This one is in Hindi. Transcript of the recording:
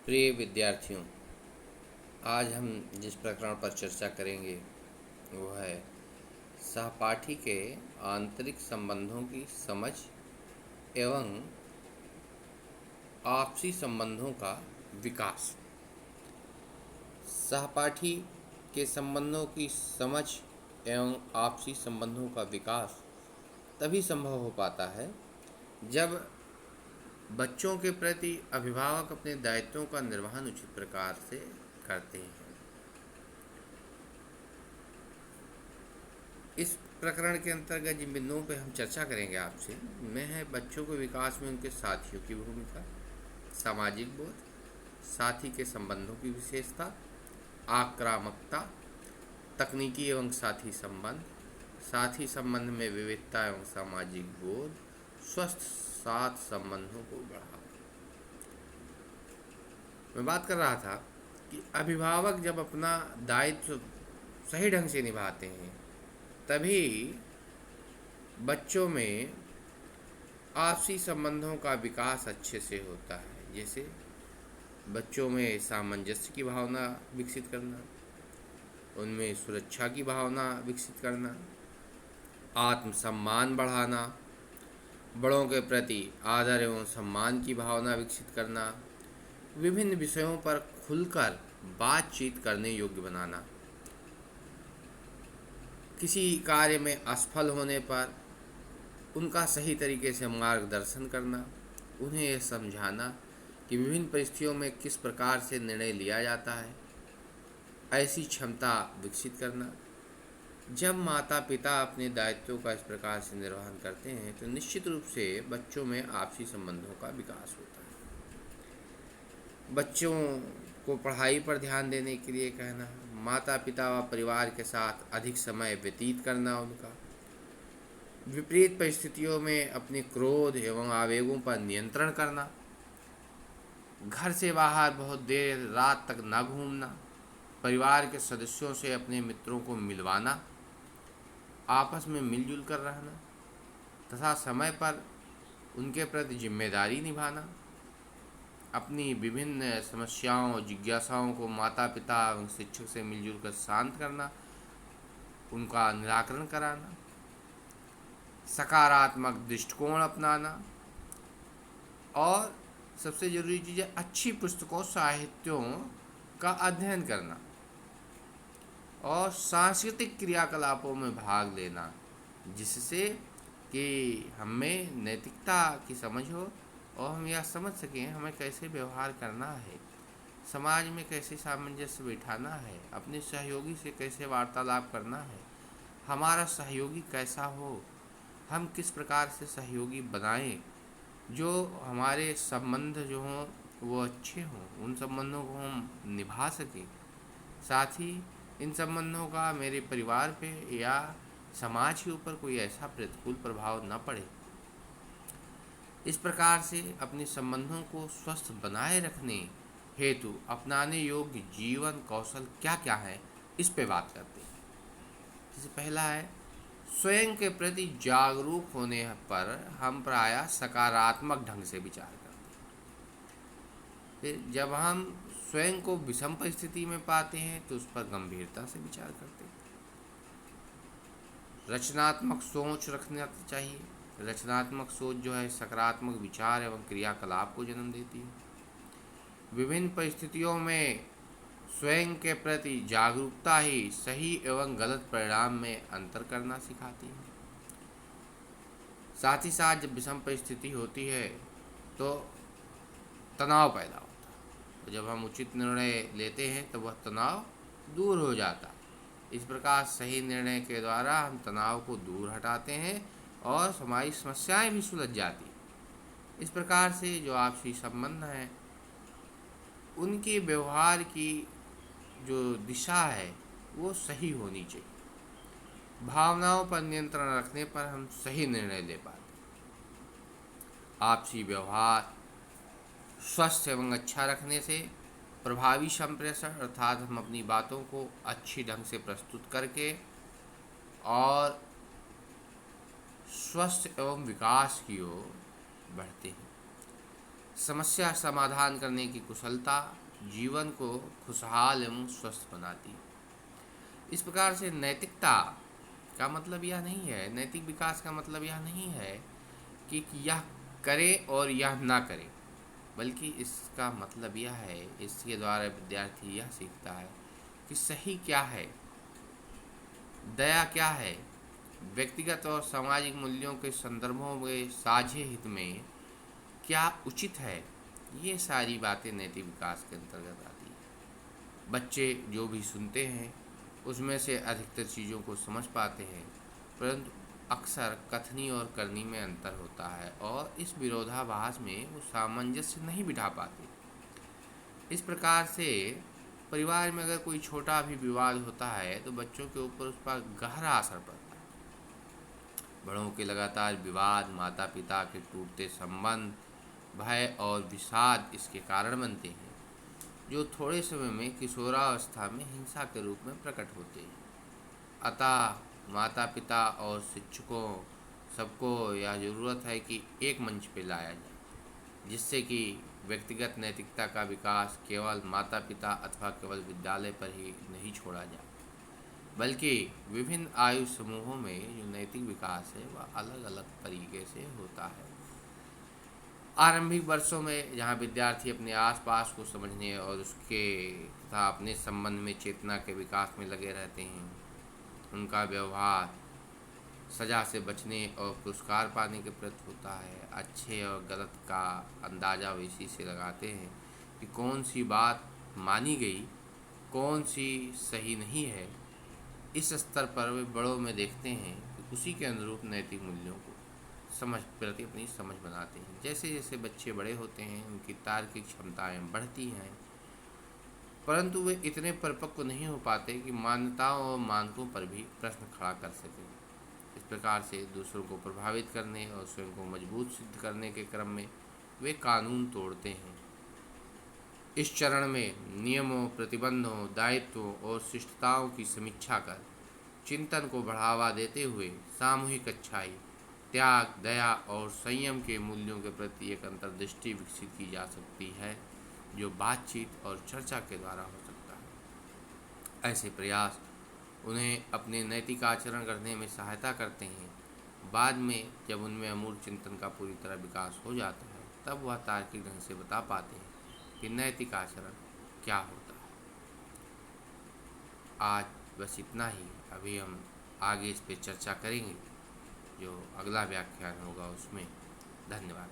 प्रिय विद्यार्थियों, आज हम जिस प्रकरण पर चर्चा करेंगे वो है सहपाठी के आंतरिक संबंधों की समझ एवं आपसी संबंधों का विकास। सहपाठी के संबंधों की समझ एवं आपसी संबंधों का विकास तभी संभव हो पाता है जब बच्चों के प्रति अभिभावक अपने दायित्वों का निर्वहन उचित प्रकार से करते हैं। इस प्रकरण के अंतर्गत जिन बिंदुओं पर हम चर्चा करेंगे आपसे में है बच्चों के विकास में उनके साथियों की भूमिका, सामाजिक बोध, साथी के संबंधों की विशेषता, आक्रामकता, तकनीकी एवं साथी संबंध, साथी संबंध में विविधता एवं सामाजिक बोध, स्वस्थ साथ संबंधों को बढ़ावा। मैं बात कर रहा था कि अभिभावक जब अपना दायित्व सही ढंग से निभाते हैं तभी बच्चों में आपसी संबंधों का विकास अच्छे से होता है। जैसे बच्चों में सामंजस्य की भावना विकसित करना, उनमें सुरक्षा की भावना विकसित करना, आत्मसम्मान बढ़ाना, बड़ों के प्रति आदर एवं सम्मान की भावना विकसित करना, विभिन्न विषयों पर खुलकर बातचीत करने योग्य बनाना, किसी कार्य में असफल होने पर उनका सही तरीके से मार्गदर्शन करना, उन्हें यह समझाना कि विभिन्न परिस्थितियों में किस प्रकार से निर्णय लिया जाता है, ऐसी क्षमता विकसित करना। जब माता पिता अपने दायित्वों का इस प्रकार से निर्वहन करते हैं तो निश्चित रूप से बच्चों में आपसी संबंधों का विकास होता है। बच्चों को पढ़ाई पर ध्यान देने के लिए कहना, माता पिता व परिवार के साथ अधिक समय व्यतीत करना, उनका विपरीत परिस्थितियों में अपने क्रोध एवं आवेगों पर नियंत्रण करना, घर से बाहर बहुत देर रात तक न घूमना, परिवार के सदस्यों से अपने मित्रों को मिलवाना, आपस में मिलजुल कर रहना तथा समय पर उनके प्रति जिम्मेदारी निभाना, अपनी विभिन्न समस्याओं और जिज्ञासाओं को माता पिता एवं शिक्षक से मिलजुल कर शांत करना, उनका निराकरण कराना, सकारात्मक दृष्टिकोण अपनाना और सबसे ज़रूरी चीज़ है अच्छी पुस्तकों साहित्यों का अध्ययन करना और सांस्कृतिक क्रियाकलापों में भाग लेना, जिससे कि हमें नैतिकता की समझ हो और हम यह समझ सकें हमें कैसे व्यवहार करना है, समाज में कैसे सामंजस्य बिठाना है, अपने सहयोगी से कैसे वार्तालाप करना है, हमारा सहयोगी कैसा हो, हम किस प्रकार से सहयोगी बनाएं जो हमारे संबंध जो हों वो अच्छे हों, उन संबंधों को हम निभा सकें, साथ ही इन संबंधों का मेरे परिवार पे या समाज के ऊपर कोई ऐसा प्रतिकूल प्रभाव न पड़े। इस प्रकार से अपने संबंधों को स्वस्थ बनाए रखने हेतु अपनाने योग्य जीवन कौशल क्या क्या है, इस पे बात करते हैं। जैसे पहला है स्वयं के प्रति जागरूक होने पर हम प्रायः सकारात्मक ढंग से विचार करते हैं। फिर जब हम स्वयं को विषम परिस्थिति में पाते हैं तो उस पर गंभीरता से विचार करते हैं। रचनात्मक सोच रखना चाहिए। रचनात्मक सोच जो है सकारात्मक विचार एवं क्रियाकलाप को जन्म देती है। विभिन्न परिस्थितियों में स्वयं के प्रति जागरूकता ही सही एवं गलत परिणाम में अंतर करना सिखाती है। साथ ही साथ जब विषम परिस्थिति होती है तो तनाव पैदा होता है, तो जब हम उचित निर्णय लेते हैं तो वह तनाव दूर हो जाता है। इस प्रकार सही निर्णय के द्वारा हम तनाव को दूर हटाते हैं और हमारी समस्याएं भी सुलझ जाती हैं। इस प्रकार से जो आपसी संबंध हैं उनके व्यवहार की जो दिशा है वो सही होनी चाहिए। भावनाओं पर नियंत्रण रखने पर हम सही निर्णय ले पाते हैं। आपसी व्यवहार स्वस्थ एवं अच्छा रखने से प्रभावी संप्रेषण अर्थात हम अपनी बातों को अच्छी ढंग से प्रस्तुत करके और स्वस्थ एवं विकास की ओर बढ़ते हैं। समस्या समाधान करने की कुशलता जीवन को खुशहाल एवं स्वस्थ बनाती है। इस प्रकार से नैतिकता का मतलब यह नहीं है, नैतिक विकास का मतलब यह नहीं है कि यह करे और यह ना करे, बल्कि इसका मतलब यह है, इसके द्वारा विद्यार्थी यह सीखता है कि सही क्या है, दया क्या है, व्यक्तिगत और सामाजिक मूल्यों के संदर्भों में साझे हित में क्या उचित है। ये सारी बातें नैतिक विकास के अंतर्गत आती हैं। बच्चे जो भी सुनते हैं उसमें से अधिकतर चीज़ों को समझ पाते हैं, परंतु अक्सर कथनी और करनी में अंतर होता है और इस विरोधाभास में वो सामंजस्य नहीं बिठा पाते। इस प्रकार से परिवार में अगर कोई छोटा भी विवाद होता है तो बच्चों के ऊपर उस पर गहरा असर पड़ता है। बड़ों के लगातार विवाद, माता पिता के टूटते संबंध, भय और विषाद इसके कारण बनते हैं, जो थोड़े समय में किशोरावस्था में हिंसा के रूप में प्रकट होते हैं। अतः माता पिता और शिक्षकों सबको यह ज़रूरत है कि एक मंच पर लाया जाए, जिससे कि व्यक्तिगत नैतिकता का विकास केवल माता पिता अथवा केवल विद्यालय पर ही नहीं छोड़ा जाए, बल्कि विभिन्न आयु समूहों में जो नैतिक विकास है वह अलग अलग तरीके से होता है। आरंभिक वर्षों में जहाँ विद्यार्थी अपने आसपास को समझने और उसके तथा अपने संबंध में चेतना के विकास में लगे रहते हैं, उनका व्यवहार सज़ा से बचने और पुरस्कार पाने के प्रति होता है। अच्छे और गलत का अंदाज़ा वे इसी से लगाते हैं कि कौन सी बात मानी गई, कौन सी सही नहीं है। इस स्तर पर वे बड़ों में देखते हैं कि उसी के अनुरूप नैतिक मूल्यों को समझ प्रति अपनी समझ बनाते हैं। जैसे जैसे बच्चे बड़े होते हैं उनकी तार्किक क्षमताएं बढ़ती हैं, परंतु वे इतने परिपक्व नहीं हो पाते कि मान्यताओं और मानकों पर भी प्रश्न खड़ा कर सकें। इस प्रकार से दूसरों को प्रभावित करने और स्वयं को मजबूत सिद्ध करने के क्रम में वे कानून तोड़ते हैं। इस चरण में नियमों, प्रतिबंधों, दायित्वों और शिष्टताओं की समीक्षा कर चिंतन को बढ़ावा देते हुए सामूहिक अच्छाई, त्याग, दया और संयम के मूल्यों के प्रति एक अंतर्दृष्टि विकसित की जा सकती है, जो बातचीत और चर्चा के द्वारा हो सकता है। ऐसे प्रयास उन्हें अपने नैतिक आचरण करने में सहायता करते हैं। बाद में जब उनमें अमूल चिंतन का पूरी तरह विकास हो जाता है, तब वह तार्किक ढंग से बता पाते हैं कि नैतिक आचरण क्या होता है। आज बस इतना ही। अभी हम आगे इस पर चर्चा करेंगे, जो अगला व्याख्यान होगा उसमें। धन्यवाद।